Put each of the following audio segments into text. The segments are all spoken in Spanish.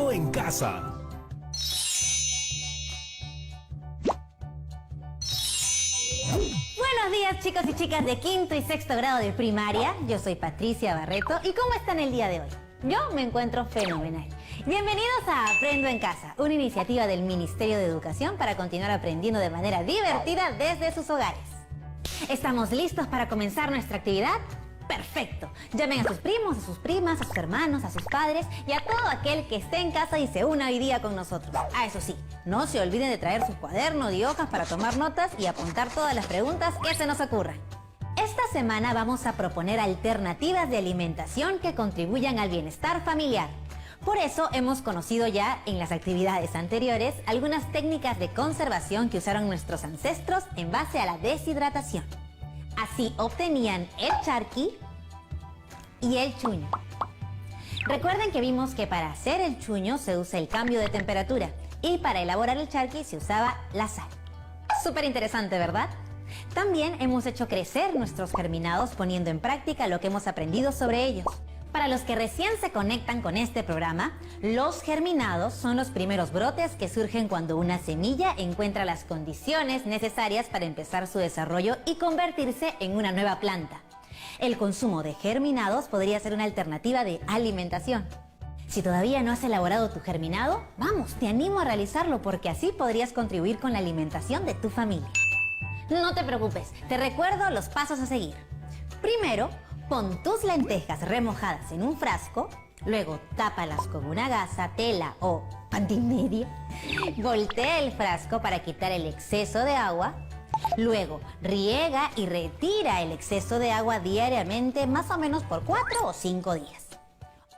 Aprendo en Casa. Buenos días, chicos y chicas de quinto y sexto grado de primaria. Yo soy Patricia Barreto. ¿Y cómo están el día de hoy? Yo me encuentro fenomenal. Bienvenidos a Aprendo en Casa, una iniciativa del Ministerio de Educación para continuar aprendiendo de manera divertida desde sus hogares. ¿Estamos listos para comenzar nuestra actividad? ¡Perfecto! Llamen a sus primos, a sus primas, a sus hermanos, a sus padres y a todo aquel que esté en casa y se una hoy día con nosotros. Ah, eso sí, no se olviden de traer sus cuadernos y hojas para tomar notas y apuntar todas las preguntas que se nos ocurran. Esta semana vamos a proponer alternativas de alimentación que contribuyan al bienestar familiar. Por eso hemos conocido ya en las actividades anteriores algunas técnicas de conservación que usaron nuestros ancestros en base a la deshidratación. Así obtenían el charqui y el chuño. Recuerden que vimos que para hacer el chuño se usa el cambio de temperatura y para elaborar el charqui se usaba la sal. Súper interesante, ¿verdad? También hemos hecho crecer nuestros germinados poniendo en práctica lo que hemos aprendido sobre ellos. Para los que recién se conectan con este programa, los germinados son los primeros brotes que surgen cuando una semilla encuentra las condiciones necesarias para empezar su desarrollo y convertirse en una nueva planta. El consumo de germinados podría ser una alternativa de alimentación. Si todavía no has elaborado tu germinado, vamos, te animo a realizarlo porque así podrías contribuir con la alimentación de tu familia. No te preocupes, te recuerdo los pasos a seguir. Primero, pon tus lentejas remojadas en un frasco, luego tápalas con una gasa, tela o pantimedia. Voltea el frasco para quitar el exceso de agua. Luego riega y retira el exceso de agua diariamente, más o menos por 4 o 5 días.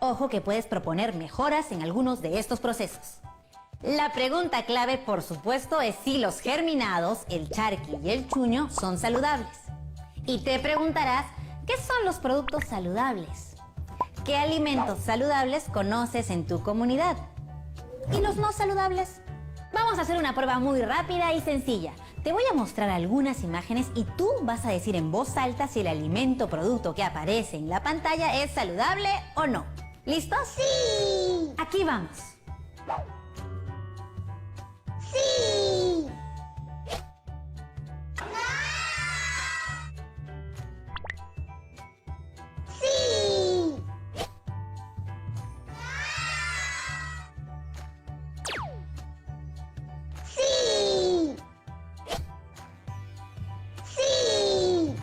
Ojo que puedes proponer mejoras en algunos de estos procesos. La pregunta clave, por supuesto, es si los germinados, el charqui y el chuño son saludables. Y te preguntarás, ¿qué son los productos saludables? ¿Qué alimentos saludables conoces en tu comunidad? ¿Y los no saludables? Vamos a hacer una prueba muy rápida y sencilla. Te voy a mostrar algunas imágenes y tú vas a decir en voz alta si el alimento o producto que aparece en la pantalla es saludable o no. ¿Listos? ¡Sí! Aquí vamos. ¡Sí! ¡Sí! ¡Sí! ¡Sí!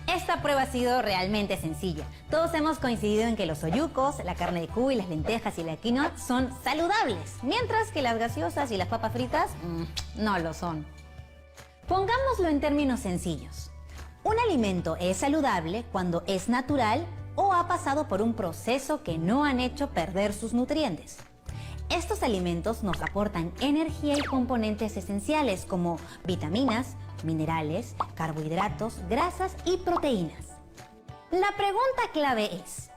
Esta prueba ha sido realmente sencilla. Todos hemos coincidido en que los oyucos, la carne de cuy, las lentejas y la quinoa son saludables, mientras que las gaseosas y las papas fritas no lo son. Pongámoslo en términos sencillos. Un alimento es saludable cuando es natural o ha pasado por un proceso que no han hecho perder sus nutrientes. Estos alimentos nos aportan energía y componentes esenciales como vitaminas, minerales, carbohidratos, grasas y proteínas. La pregunta clave es,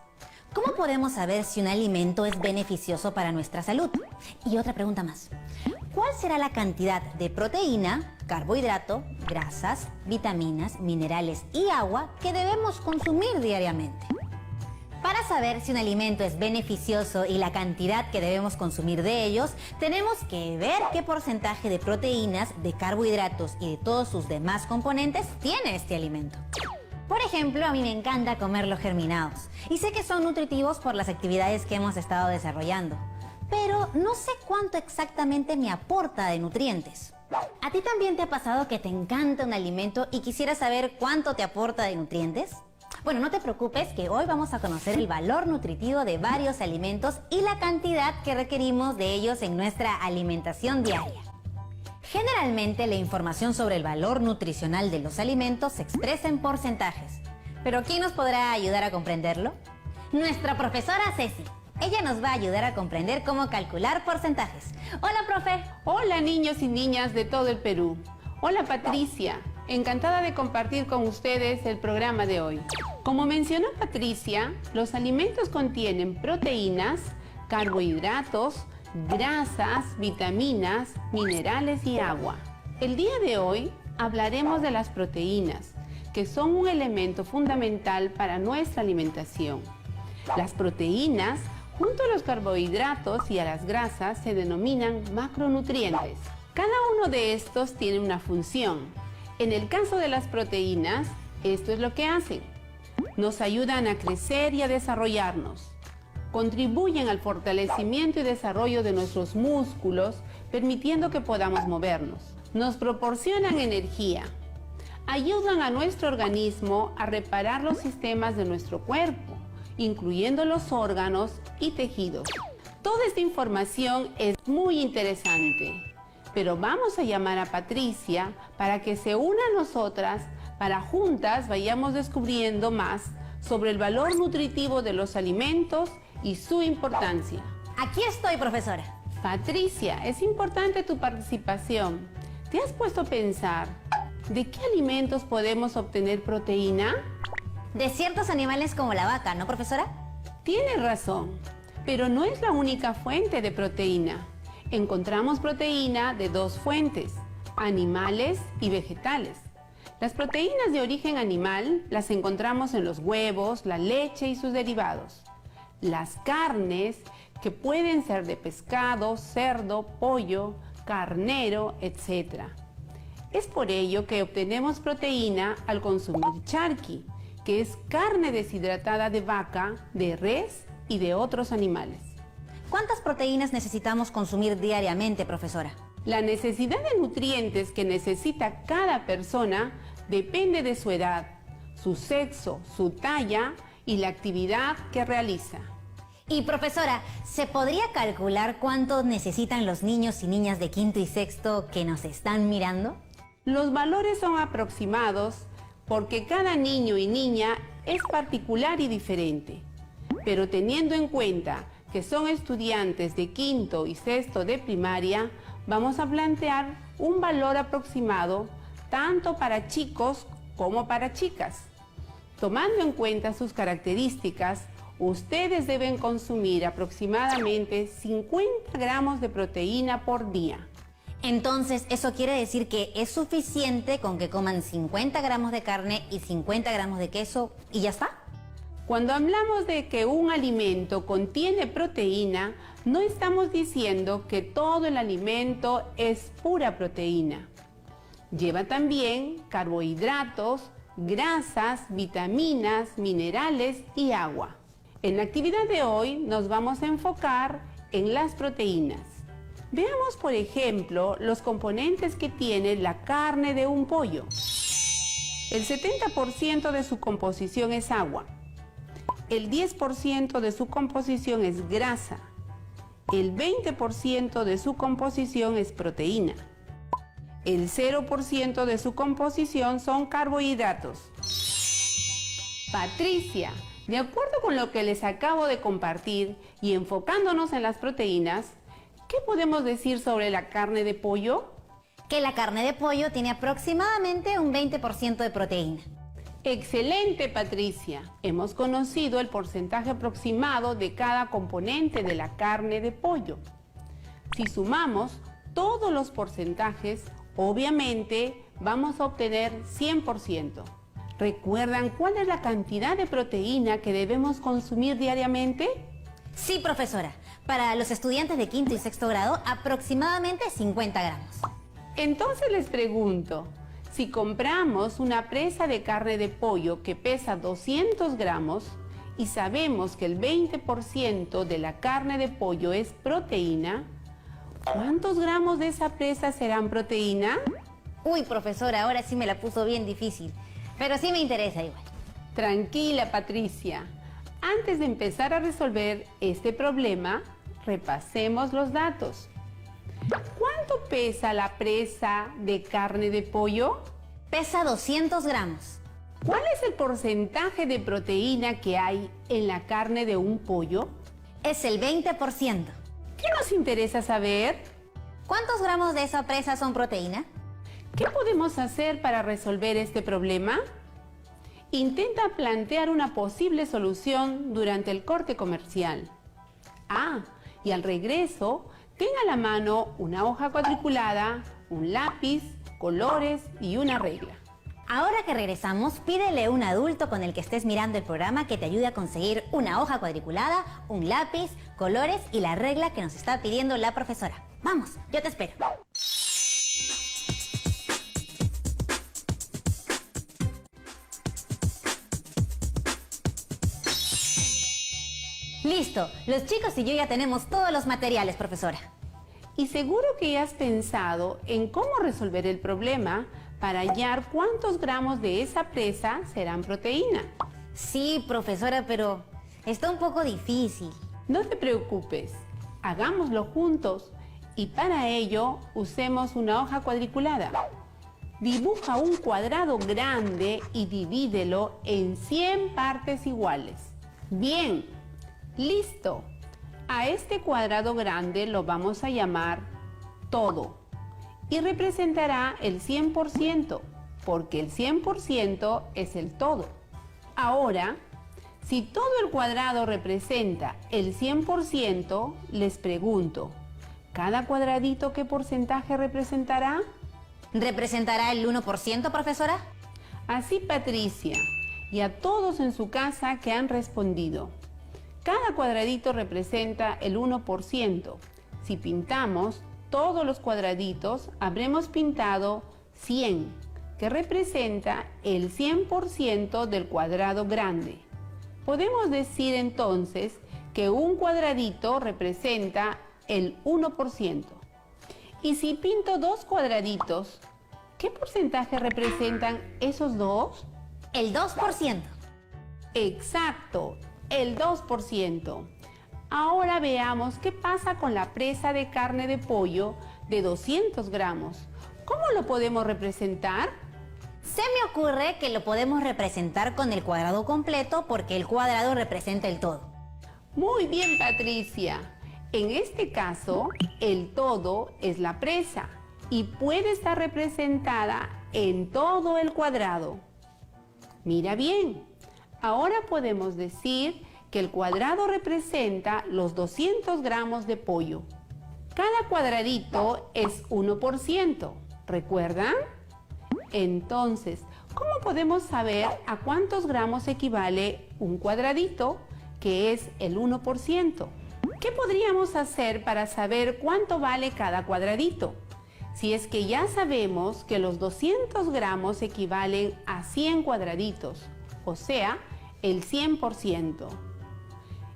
¿cómo podemos saber si un alimento es beneficioso para nuestra salud? Y otra pregunta más, ¿cuál será la cantidad de proteína, carbohidrato, grasas, vitaminas, minerales y agua que debemos consumir diariamente? Para saber si un alimento es beneficioso y la cantidad que debemos consumir de ellos, tenemos que ver qué porcentaje de proteínas, de carbohidratos y de todos sus demás componentes tiene este alimento. Por ejemplo, a mí me encanta comer los germinados y sé que son nutritivos por las actividades que hemos estado desarrollando, pero no sé cuánto exactamente me aporta de nutrientes. ¿A ti también te ha pasado que te encanta un alimento y quisieras saber cuánto te aporta de nutrientes? Bueno, no te preocupes que hoy vamos a conocer el valor nutritivo de varios alimentos y la cantidad que requerimos de ellos en nuestra alimentación diaria. Generalmente la información sobre el valor nutricional de los alimentos se expresa en porcentajes. ¿Pero quién nos podrá ayudar a comprenderlo? Nuestra profesora Ceci. Ella nos va a ayudar a comprender cómo calcular porcentajes. Hola, profe. Hola, niños y niñas de todo el Perú. Hola, Patricia. Encantada de compartir con ustedes el programa de hoy. Como mencionó Patricia, los alimentos contienen proteínas, carbohidratos, grasas, vitaminas, minerales y agua. El día de hoy hablaremos de las proteínas, que son un elemento fundamental para nuestra alimentación. Las proteínas Junto a los carbohidratos y a las grasas se denominan macronutrientes. Cada uno de estos tiene una función. En el caso de las proteínas, esto es lo que hacen. Nos ayudan a crecer y a desarrollarnos. Contribuyen al fortalecimiento y desarrollo de nuestros músculos, permitiendo que podamos movernos. Nos proporcionan energía. Ayudan a nuestro organismo a reparar los sistemas de nuestro cuerpo, incluyendo los órganos y tejidos. Toda esta información es muy interesante, pero vamos a llamar a Patricia para que se una a nosotras, para juntas vayamos descubriendo más sobre el valor nutritivo de los alimentos y su importancia. Aquí estoy, profesora. Patricia, es importante tu participación. ¿Te has puesto a pensar de qué alimentos podemos obtener proteína? De ciertos animales como la vaca, ¿no, profesora? Tienes razón, pero no es la única fuente de proteína. Encontramos proteína de dos fuentes, animales y vegetales. Las proteínas de origen animal las encontramos en los huevos, la leche y sus derivados. Las carnes, que pueden ser de pescado, cerdo, pollo, carnero, etc. Es por ello que obtenemos proteína al consumir charqui, que es carne deshidratada de vaca, de res y de otros animales. ¿Cuántas proteínas necesitamos consumir diariamente, profesora? La necesidad de nutrientes que necesita cada persona depende de su edad, su sexo, su talla y la actividad que realiza. Y profesora, ¿se podría calcular cuánto necesitan los niños y niñas de quinto y sexto que nos están mirando? Los valores son aproximados porque cada niño y niña es particular y diferente. Pero teniendo en cuenta que son estudiantes de quinto y sexto de primaria, vamos a plantear un valor aproximado tanto para chicos como para chicas. Tomando en cuenta sus características, ustedes deben consumir aproximadamente 50 gramos de proteína por día. Entonces, ¿eso quiere decir que es suficiente con que coman 50 gramos de carne y 50 gramos de queso y ya está? Cuando hablamos de que un alimento contiene proteína, no estamos diciendo que todo el alimento es pura proteína. Lleva también carbohidratos, grasas, vitaminas, minerales y agua. En la actividad de hoy nos vamos a enfocar en las proteínas. Veamos, por ejemplo, los componentes que tiene la carne de un pollo. El 70% de su composición es agua. El 10% de su composición es grasa. El 20% de su composición es proteína. El 0% de su composición son carbohidratos. Patricia, de acuerdo con lo que les acabo de compartir y enfocándonos en las proteínas, ¿qué podemos decir sobre la carne de pollo? Que la carne de pollo tiene aproximadamente un 20% de proteína. Excelente, Patricia. Hemos conocido el porcentaje aproximado de cada componente de la carne de pollo. Si sumamos todos los porcentajes, obviamente vamos a obtener 100%. ¿Recuerdan cuál es la cantidad de proteína que debemos consumir diariamente? Sí, profesora. Para los estudiantes de quinto y sexto grado, aproximadamente 50 gramos. Entonces les pregunto, si compramos una presa de carne de pollo que pesa 200 gramos y sabemos que el 20% de la carne de pollo es proteína, ¿cuántos gramos de esa presa serán proteína? Uy, profesora, ahora sí me la puso bien difícil, pero sí me interesa igual. Tranquila, Patricia. Antes de empezar a resolver este problema, repasemos los datos. ¿Cuánto pesa la presa de carne de pollo? Pesa 200 gramos. ¿Cuál es el porcentaje de proteína que hay en la carne de un pollo? Es el 20%. ¿Qué nos interesa saber? ¿Cuántos gramos de esa presa son proteína? ¿Qué podemos hacer para resolver este problema? Intenta plantear una posible solución durante el corte comercial. Y al regreso, tenga a la mano una hoja cuadriculada, un lápiz, colores y una regla. Ahora que regresamos, pídele a un adulto con el que estés mirando el programa que te ayude a conseguir una hoja cuadriculada, un lápiz, colores y la regla que nos está pidiendo la profesora. Vamos, yo te espero. Listo, los chicos y yo ya tenemos todos los materiales, profesora. Y seguro que ya has pensado en cómo resolver el problema para hallar cuántos gramos de esa presa serán proteína. Sí, profesora, pero está un poco difícil. No te preocupes, hagámoslo juntos y para ello usemos una hoja cuadriculada. Dibuja un cuadrado grande y divídelo en 100 partes iguales. Bien, listo. A este cuadrado grande lo vamos a llamar todo y representará el 100%, porque el 100% es el todo. Ahora, si todo el cuadrado representa el 100%, les pregunto, ¿cada cuadradito qué porcentaje representará? ¿Representará el 1%, profesora? Así, Patricia, y a todos en su casa que han respondido. Cada cuadradito representa el 1%. Si pintamos todos los cuadraditos, habremos pintado 100, que representa el 100% del cuadrado grande. Podemos decir entonces que un cuadradito representa el 1%. Y si pinto dos cuadraditos, ¿qué porcentaje representan esos dos? El 2%. Exacto, el 2%. Ahora veamos qué pasa con la presa de carne de pollo de 200 gramos. ¿Cómo lo podemos representar? Se me ocurre que lo podemos representar con el cuadrado completo porque el cuadrado representa el todo. Muy bien, Patricia. En este caso, el todo es la presa y puede estar representada en todo el cuadrado. Mira bien, ahora podemos decir que el cuadrado representa los 200 gramos de pollo. Cada cuadradito es 1%, ¿recuerdan? Entonces, ¿cómo podemos saber a cuántos gramos equivale un cuadradito, que es el 1%? ¿Qué podríamos hacer para saber cuánto vale cada cuadradito? Si es que ya sabemos que los 200 gramos equivalen a 100 cuadraditos, o sea, el 100%.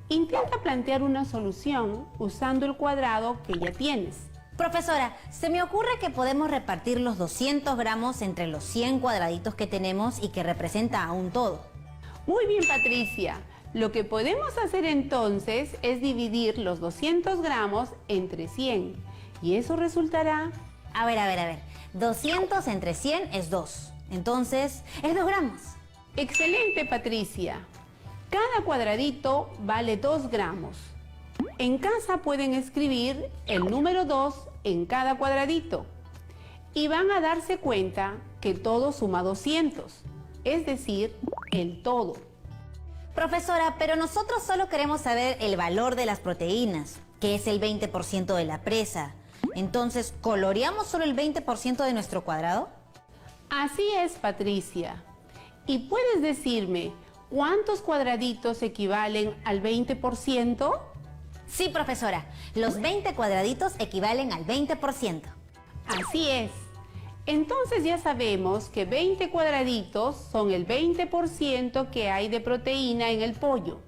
Intenta plantear una solución usando el cuadrado que ya tienes. Profesora, se me ocurre que podemos repartir los 200 gramos entre los 100 cuadraditos que tenemos y que representa a un todo. Muy bien, Patricia. Lo que podemos hacer entonces es dividir los 200 gramos entre 100 y eso resultará... A ver. 200 entre 100 es 2. Entonces, es 2 gramos. Excelente, Patricia. Cada cuadradito vale 2 gramos. En casa pueden escribir el número 2 en cada cuadradito y van a darse cuenta que todo suma 200, es decir, el todo. Profesora, pero nosotros solo queremos saber el valor de las proteínas, que es el 20% de la presa. Entonces, ¿coloreamos solo el 20% de nuestro cuadrado? Así es, Patricia. ¿Y puedes decirme cuántos cuadraditos equivalen al 20%? Sí, profesora. Los 20 cuadraditos equivalen al 20%. Así es. Entonces ya sabemos que 20 cuadraditos son el 20% que hay de proteína en el pollo.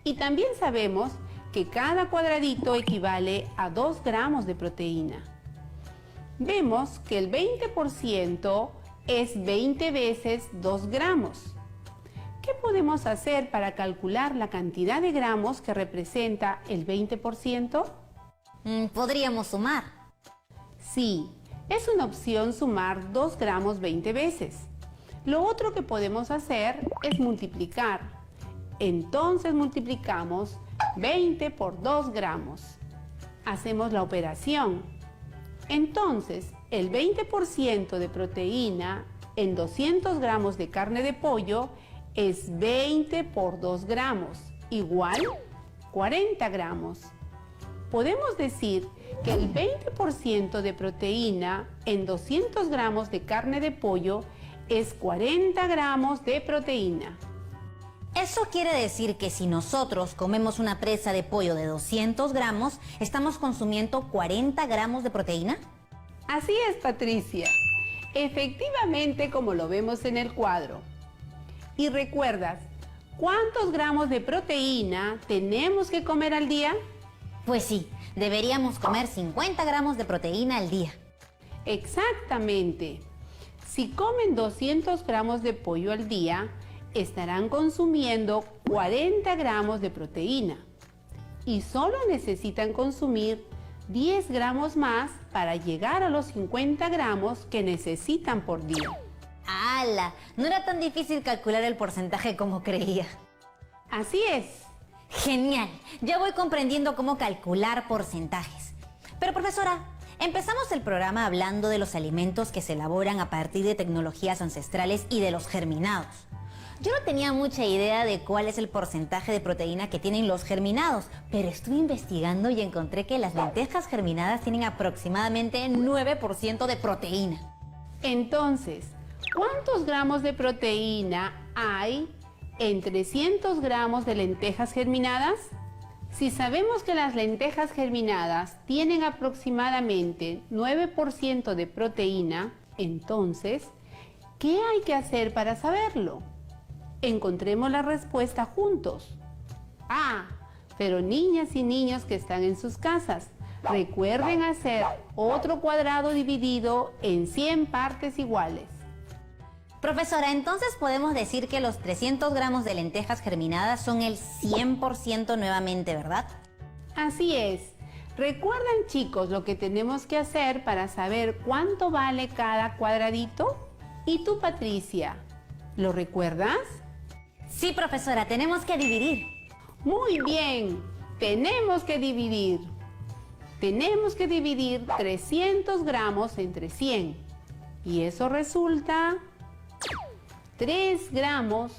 Y también sabemos que cada cuadradito equivale a 2 gramos de proteína. Vemos que el 20% es 20 veces 2 gramos. ¿Qué podemos hacer para calcular la cantidad de gramos que representa el 20%? Podríamos sumar. Sí, es una opción sumar 2 gramos 20 veces. Lo otro que podemos hacer es multiplicar. Entonces multiplicamos 20 por 2 gramos. Hacemos la operación. Entonces, el 20% de proteína en 200 gramos de carne de pollo es 20 por 2 gramos, igual 40 gramos. Podemos decir que el 20% de proteína en 200 gramos de carne de pollo es 40 gramos de proteína. Eso quiere decir que si nosotros comemos una presa de pollo de 200 gramos, ¿estamos consumiendo 40 gramos de proteína? Así es, Patricia. Efectivamente, como lo vemos en el cuadro. ¿Y recuerdas cuántos gramos de proteína tenemos que comer al día? Pues sí, deberíamos comer 50 gramos de proteína al día. Exactamente. Si comen 200 gramos de pollo al día, estarán consumiendo 40 gramos de proteína. Y solo necesitan consumir 10 gramos más para llegar a los 50 gramos que necesitan por día. ¡Hala! No era tan difícil calcular el porcentaje como creía. Así es. ¡Genial! Ya voy comprendiendo cómo calcular porcentajes. Pero profesora, empezamos el programa hablando de los alimentos que se elaboran a partir de tecnologías ancestrales y de los germinados. Yo no tenía mucha idea de cuál es el porcentaje de proteína que tienen los germinados, pero estuve investigando y encontré que las lentejas germinadas tienen aproximadamente 9% de proteína. Entonces, ¿cuántos gramos de proteína hay en 300 gramos de lentejas germinadas? Si sabemos que las lentejas germinadas tienen aproximadamente 9% de proteína, entonces, ¿qué hay que hacer para saberlo? Encontremos la respuesta juntos. Pero niñas y niños que están en sus casas, recuerden hacer otro cuadrado dividido en 100 partes iguales. Profesora, entonces podemos decir que los 300 gramos de lentejas germinadas son el 100% nuevamente, ¿verdad? Así es. ¿Recuerdan, chicos, lo que tenemos que hacer para saber cuánto vale cada cuadradito? ¿Y tú, Patricia, lo recuerdas? Sí, profesora, tenemos que dividir. Muy bien, tenemos que dividir. Tenemos que dividir 300 gramos entre 100. Y eso resulta 3 gramos.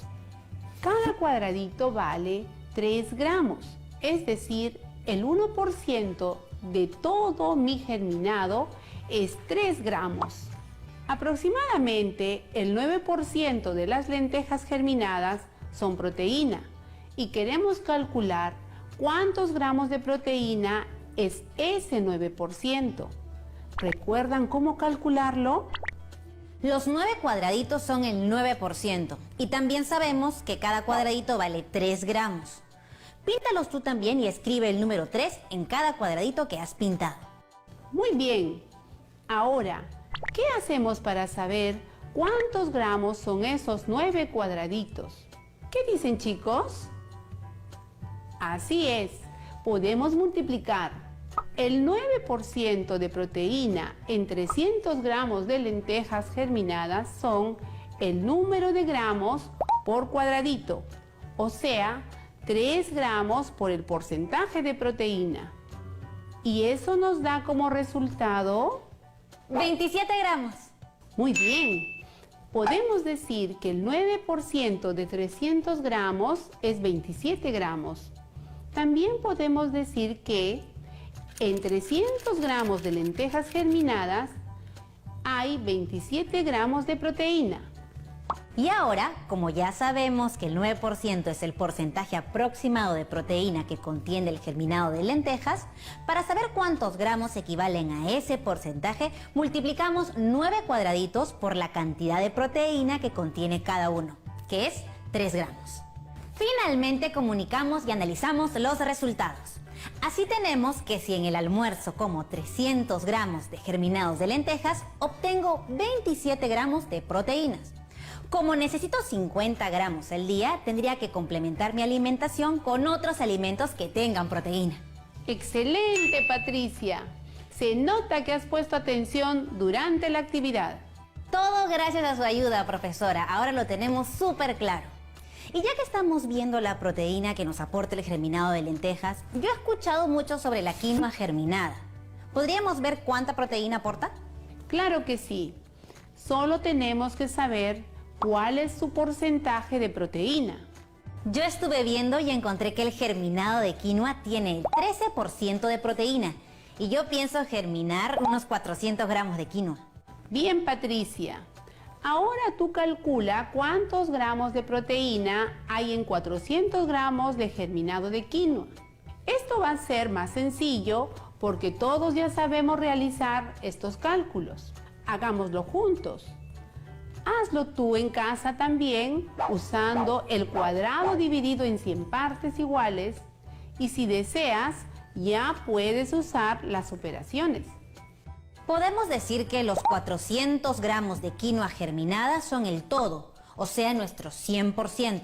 Cada cuadradito vale 3 gramos. Es decir, el 1% de todo mi germinado es 3 gramos. Aproximadamente el 9% de las lentejas germinadas son proteína y queremos calcular cuántos gramos de proteína es ese 9%. ¿Recuerdan cómo calcularlo? Los 9 cuadraditos son el 9% y también sabemos que cada cuadradito vale 3 gramos. Píntalos tú también y escribe el número 3 en cada cuadradito que has pintado. Muy bien. Ahora, ¿qué hacemos para saber cuántos gramos son esos 9 cuadraditos? ¿Qué dicen, chicos? Así es, podemos multiplicar el 9% de proteína en 300 gramos de lentejas germinadas son el número de gramos por cuadradito, o sea, 3 gramos por el porcentaje de proteína. Y eso nos da como resultado 27 gramos. Muy bien. Podemos decir que el 9% de 300 gramos es 27 gramos. También podemos decir que en 300 gramos de lentejas germinadas hay 27 gramos de proteína. Y ahora, como ya sabemos que el 9% es el porcentaje aproximado de proteína que contiene el germinado de lentejas, para saber cuántos gramos equivalen a ese porcentaje, multiplicamos 9 cuadraditos por la cantidad de proteína que contiene cada uno, que es 3 gramos. Finalmente comunicamos y analizamos los resultados. Así tenemos que si en el almuerzo como 300 gramos de germinados de lentejas, obtengo 27 gramos de proteínas. Como necesito 50 gramos al día, tendría que complementar mi alimentación con otros alimentos que tengan proteína. ¡Excelente, Patricia! Se nota que has puesto atención durante la actividad. Todo gracias a su ayuda, profesora. Ahora lo tenemos súper claro. Y ya que estamos viendo la proteína que nos aporta el germinado de lentejas, yo he escuchado mucho sobre la quinoa germinada. ¿Podríamos ver cuánta proteína aporta? Claro que sí. Solo tenemos que saber cuál es su porcentaje de proteína. Yo estuve viendo y encontré que el germinado de quinoa tiene el 13% de proteína. Y yo pienso germinar unos 400 gramos de quinoa. Bien, Patricia. Ahora tú calcula cuántos gramos de proteína hay en 400 gramos de germinado de quinoa. Esto va a ser más sencillo porque todos ya sabemos realizar estos cálculos. Hagámoslo juntos. Hazlo tú en casa también usando el cuadrado dividido en 100 partes iguales y si deseas ya puedes usar las operaciones. Podemos decir que los 400 gramos de quinoa germinada son el todo, o sea, nuestro 100%.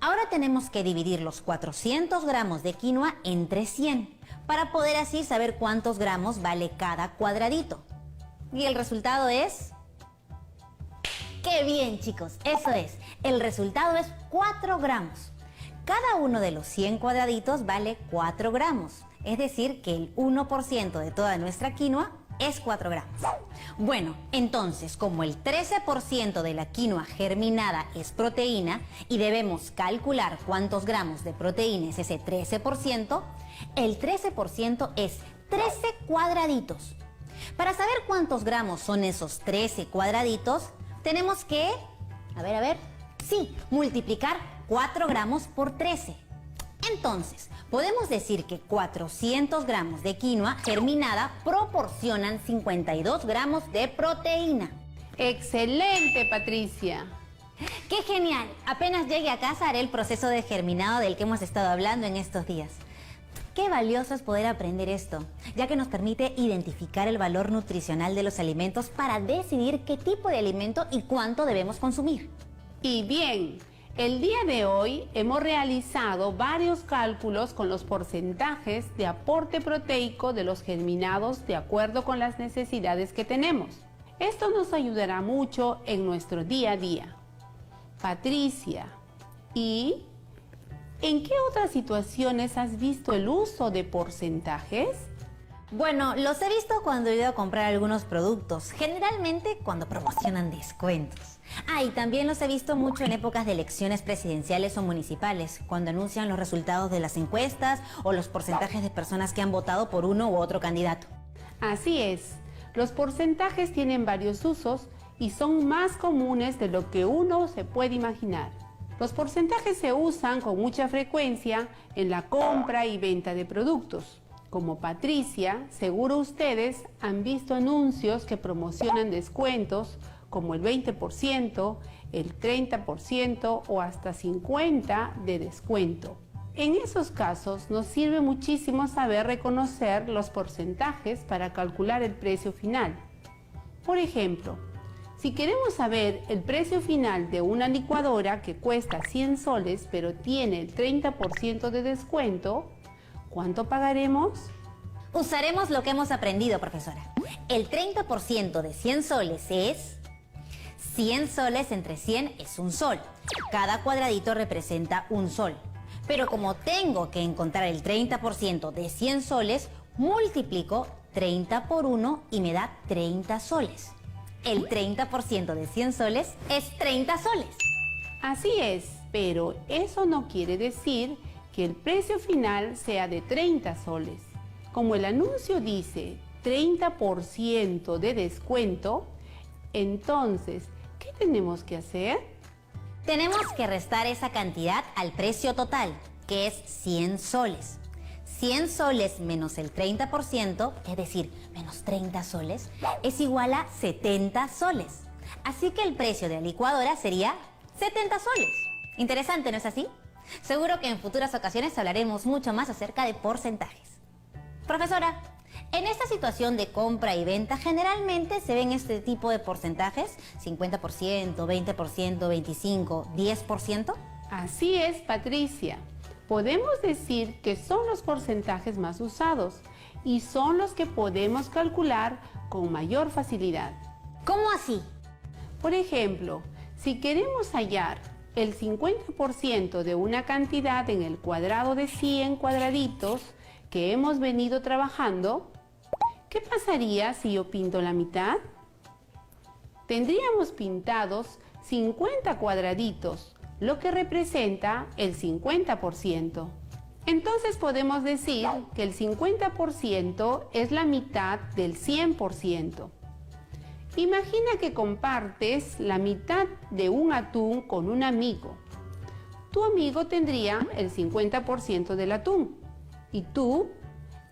Ahora tenemos que dividir los 400 gramos de quinoa entre 100 para poder así saber cuántos gramos vale cada cuadradito. Y el resultado es... ¡Qué bien, chicos! Eso es, el resultado es 4 gramos. Cada uno de los 100 cuadraditos vale 4 gramos, es decir, que el 1% de toda nuestra quinoa es 4 gramos. Bueno, entonces, como el 13% de la quinoa germinada es proteína y debemos calcular cuántos gramos de proteína es ese 13%, el 13% es 13 cuadraditos. Para saber cuántos gramos son esos 13 cuadraditos, tenemos que, multiplicar 4 gramos por 13. Entonces, podemos decir que 400 gramos de quinoa germinada proporcionan 52 gramos de proteína. ¡Excelente, Patricia! ¡Qué genial! Apenas llegue a casa haré el proceso de germinado del que hemos estado hablando en estos días. Qué valioso es poder aprender esto, ya que nos permite identificar el valor nutricional de los alimentos para decidir qué tipo de alimento y cuánto debemos consumir. Y bien, el día de hoy hemos realizado varios cálculos con los porcentajes de aporte proteico de los germinados de acuerdo con las necesidades que tenemos. Esto nos ayudará mucho en nuestro día a día. Patricia, ¿y en qué otras situaciones has visto el uso de porcentajes? Bueno, los he visto cuando he ido a comprar algunos productos, generalmente cuando promocionan descuentos. Y también los he visto mucho en épocas de elecciones presidenciales o municipales, cuando anuncian los resultados de las encuestas o los porcentajes de personas que han votado por uno u otro candidato. Así es, los porcentajes tienen varios usos y son más comunes de lo que uno se puede imaginar. Los porcentajes se usan con mucha frecuencia en la compra y venta de productos. Como Patricia, seguro ustedes han visto anuncios que promocionan descuentos como el 20%, el 30% o hasta 50% de descuento. En esos casos nos sirve muchísimo saber reconocer los porcentajes para calcular el precio final. Por ejemplo, si queremos saber el precio final de una licuadora que cuesta 100 soles pero tiene el 30% de descuento, ¿cuánto pagaremos? Usaremos lo que hemos aprendido, profesora. El 30% de 100 soles es... 100 soles entre 100 es un sol. Cada cuadradito representa un sol. Pero como tengo que encontrar el 30% de 100 soles, multiplico 30 por 1 y me da 30 soles. El 30% de 100 soles es 30 soles. Así es, pero eso no quiere decir que el precio final sea de 30 soles. Como el anuncio dice 30% de descuento, entonces, ¿qué tenemos que hacer? Tenemos que restar esa cantidad al precio total, que es 100 soles. 100 soles menos el 30%, es decir, menos 30 soles, es igual a 70 soles. Así que el precio de la licuadora sería 70 soles. Interesante, ¿no es así? Seguro que en futuras ocasiones hablaremos mucho más acerca de porcentajes. Profesora, en esta situación de compra y venta generalmente se ven este tipo de porcentajes, 50%, 20%, 25%, 10%. Así es, Patricia. Podemos decir que son los porcentajes más usados y son los que podemos calcular con mayor facilidad. ¿Cómo así? Por ejemplo, si queremos hallar el 50% de una cantidad en el cuadrado de 100 cuadraditos que hemos venido trabajando, ¿qué pasaría si yo pinto la mitad? Tendríamos pintados 50 cuadraditos, lo que representa el 50%. Entonces podemos decir que el 50% es la mitad del 100%. Imagina que compartes la mitad de un atún con un amigo. Tu amigo tendría el 50% del atún y tú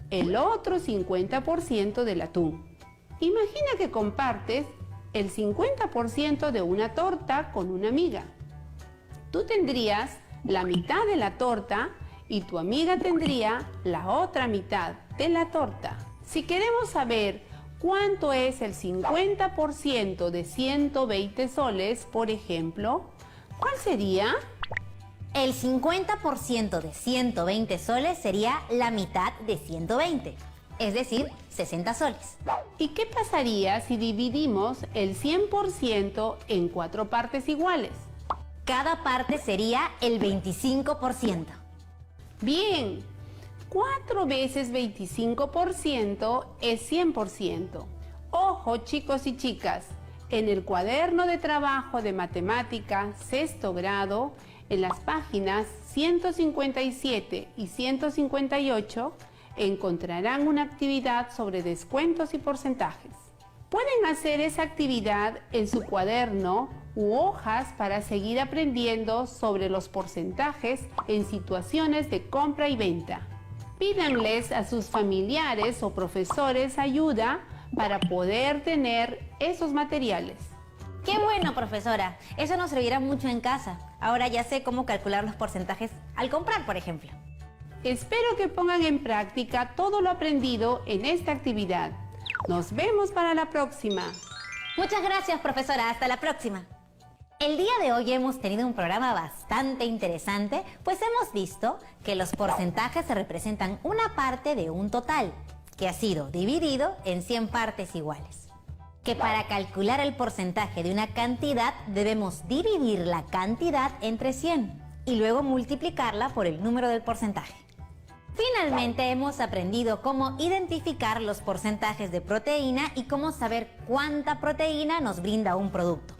el otro 50% del atún. Imagina que compartes el 50% de una torta con una amiga. Tú tendrías la mitad de la torta y tu amiga tendría la otra mitad de la torta. Si queremos saber cuánto es el 50% de 120 soles, por ejemplo, ¿cuál sería? El 50% de 120 soles sería la mitad de 120, es decir, 60 soles. ¿Y qué pasaría si dividimos el 100% en 4 partes iguales? Cada parte sería el 25%. Bien, 4 veces 25% es 100%. Ojo, chicos y chicas, en el cuaderno de trabajo de matemática, sexto grado, en las páginas 157 y 158, encontrarán una actividad sobre descuentos y porcentajes. Pueden hacer esa actividad en su cuaderno u hojas para seguir aprendiendo sobre los porcentajes en situaciones de compra y venta. Pídanles a sus familiares o profesores ayuda para poder tener esos materiales. ¡Qué bueno, profesora! Eso nos servirá mucho en casa. Ahora ya sé cómo calcular los porcentajes al comprar, por ejemplo. Espero que pongan en práctica todo lo aprendido en esta actividad. Nos vemos para la próxima. Muchas gracias, profesora. Hasta la próxima. El día de hoy hemos tenido un programa bastante interesante, pues hemos visto que los porcentajes se representan una parte de un total, que ha sido dividido en 100 partes iguales. Que para calcular el porcentaje de una cantidad debemos dividir la cantidad entre 100 y luego multiplicarla por el número del porcentaje. Finalmente hemos aprendido cómo identificar los porcentajes de proteína y cómo saber cuánta proteína nos brinda un producto.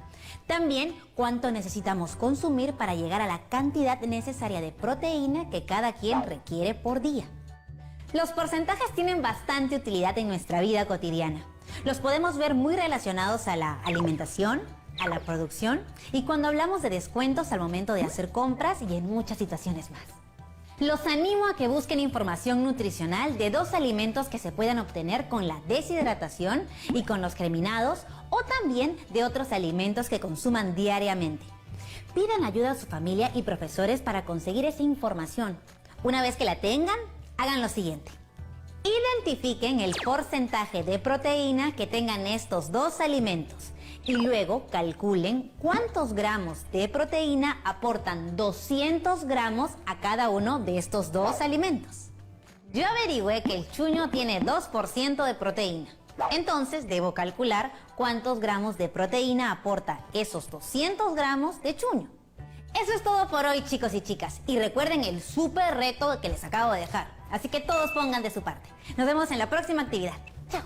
También cuánto necesitamos consumir para llegar a la cantidad necesaria de proteína que cada quien requiere por día. Los porcentajes tienen bastante utilidad en nuestra vida cotidiana. Los podemos ver muy relacionados a la alimentación, a la producción y cuando hablamos de descuentos al momento de hacer compras y en muchas situaciones más. Los animo a que busquen información nutricional de 2 alimentos que se puedan obtener con la deshidratación y con los germinados o también de otros alimentos que consuman diariamente. Pidan ayuda a su familia y profesores para conseguir esa información. Una vez que la tengan, hagan lo siguiente. Identifiquen el porcentaje de proteína que tengan estos 2 alimentos y luego calculen cuántos gramos de proteína aportan 200 gramos a cada uno de estos 2 alimentos. Yo averigüé que el chuño tiene 2% de proteína, entonces debo calcular cuántos gramos de proteína aporta esos 200 gramos de chuño. Eso es todo por hoy, chicos y chicas, y recuerden el súper reto que les acabo de dejar, así que todos pongan de su parte. Nos vemos en la próxima actividad. ¡Chao!